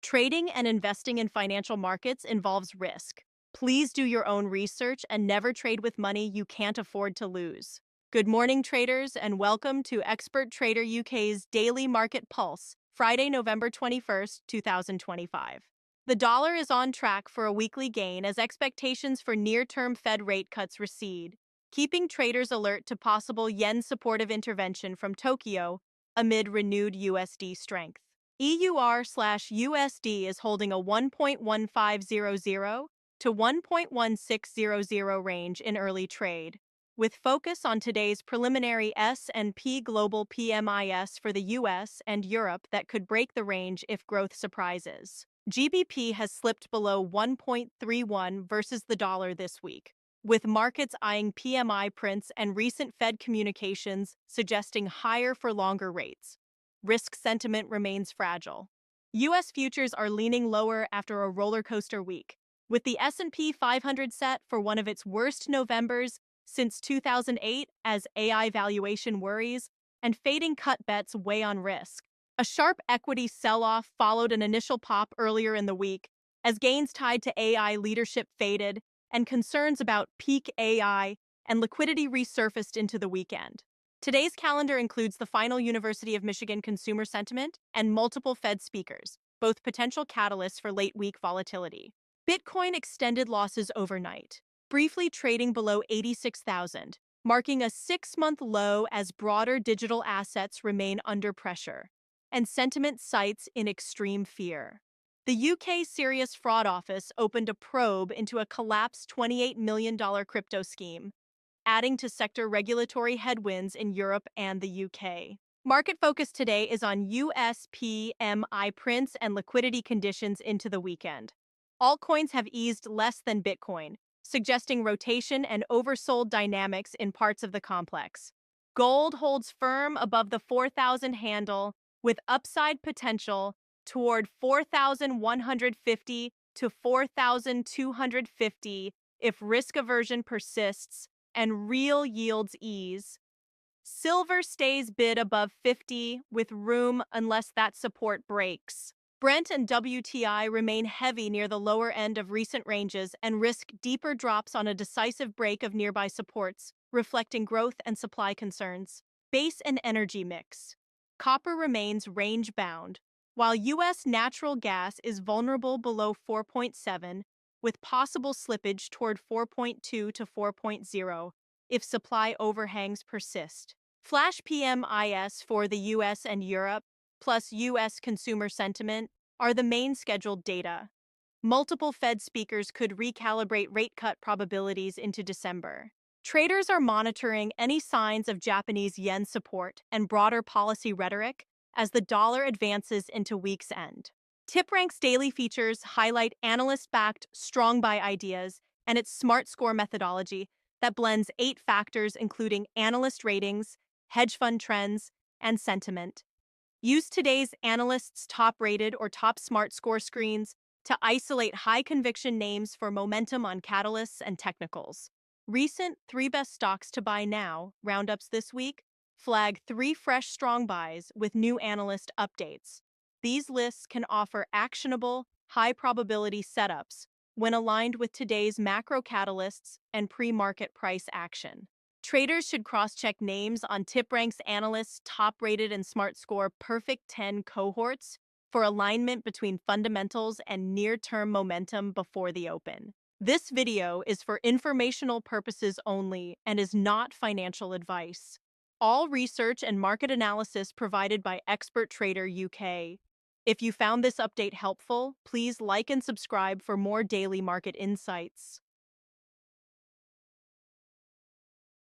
Trading and investing in financial markets involves risk. Please do your own research and never trade with money you can't afford to lose. Good morning, traders, and welcome to Expert Trader UK's Daily Market Pulse, Friday, November 21st, 2025. The dollar is on track for a weekly gain as expectations for near-term Fed rate cuts recede, keeping traders alert to possible yen-supportive intervention from Tokyo amid renewed USD strength. EUR/USD is holding a 1.1500 to 1.1600 range in early trade, with focus on today's preliminary S&P Global PMIs for the US and Europe that could break the range if growth surprises. GBP has slipped below 1.31 versus the dollar this week, with markets eyeing PMI prints and recent Fed communications suggesting higher for longer rates. Risk sentiment remains fragile. U.S. futures are leaning lower after a roller coaster week, with the S&P 500 set for one of its worst Novembers since 2008 as AI valuation worries and fading cut bets weigh on risk. A sharp equity sell-off followed an initial pop earlier in the week as gains tied to AI leadership faded and concerns about peak AI and liquidity resurfaced into the weekend. Today's calendar includes the final University of Michigan consumer sentiment and multiple Fed speakers, both potential catalysts for late-week volatility. Bitcoin extended losses overnight, briefly trading below 86,000, marking a six-month low as broader digital assets remain under pressure, and sentiment sites in extreme fear. The UK Serious Fraud Office opened a probe into a collapsed $28 million crypto scheme, adding to sector regulatory headwinds in Europe and the UK. Market focus today is on US PMI prints and liquidity conditions into the weekend. Altcoins have eased less than Bitcoin, suggesting rotation and oversold dynamics in parts of the complex. Gold holds firm above the 4,000 handle, with upside potential toward 4,150 to 4,250 if risk aversion persists and real yields ease. Silver stays bid above 50 with room unless that support breaks. Brent and WTI remain heavy near the lower end of recent ranges and risk deeper drops on a decisive break of nearby supports, reflecting growth and supply concerns. Base and energy mix. Copper remains range-bound, while U.S. natural gas is vulnerable below 4.7, with possible slippage toward 4.2 to 4.0 if supply overhangs persist. Flash PMIs for the US and Europe, plus US consumer sentiment, are the main scheduled data. Multiple Fed speakers could recalibrate rate cut probabilities into December. Traders are monitoring any signs of Japanese yen support and broader policy rhetoric as the dollar advances into week's end. TipRank's daily features highlight analyst-backed strong buy ideas and its smart score methodology that blends 8 factors including analyst ratings, hedge fund trends, and sentiment. Use today's analysts' top-rated or top smart score screens to isolate high-conviction names for momentum on catalysts and technicals. Recent 3 best stocks to buy now roundups this week flag 3 fresh strong buys with new analyst updates. These lists can offer actionable, high-probability setups when aligned with today's macro catalysts and pre-market price action. Traders should cross-check names on TipRank's analysts' top-rated and smart score Perfect 10 cohorts for alignment between fundamentals and near-term momentum before the open. This video is for informational purposes only and is not financial advice. All research and market analysis provided by Expert Trader UK. If you found this update helpful, please like and subscribe for more daily market insights.